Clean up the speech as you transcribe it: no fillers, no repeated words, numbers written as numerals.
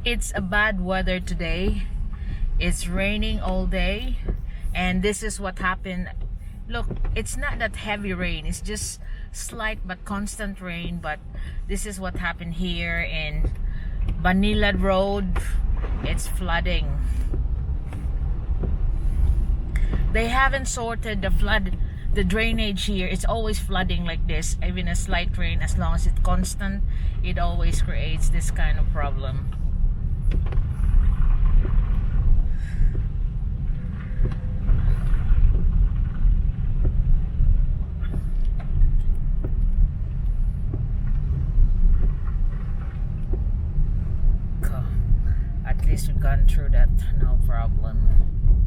It's a bad weather today. It's raining all day, and this is what happened. Look, it's not that heavy rain, it's just slight but constant rain. But this is what happened here in Banilad Road. It's flooding. They haven't sorted the drainage here. It's always flooding like this. Even a slight rain, as long as it's constant, it always creates this kind of problem. At least we've gone through that, no problem.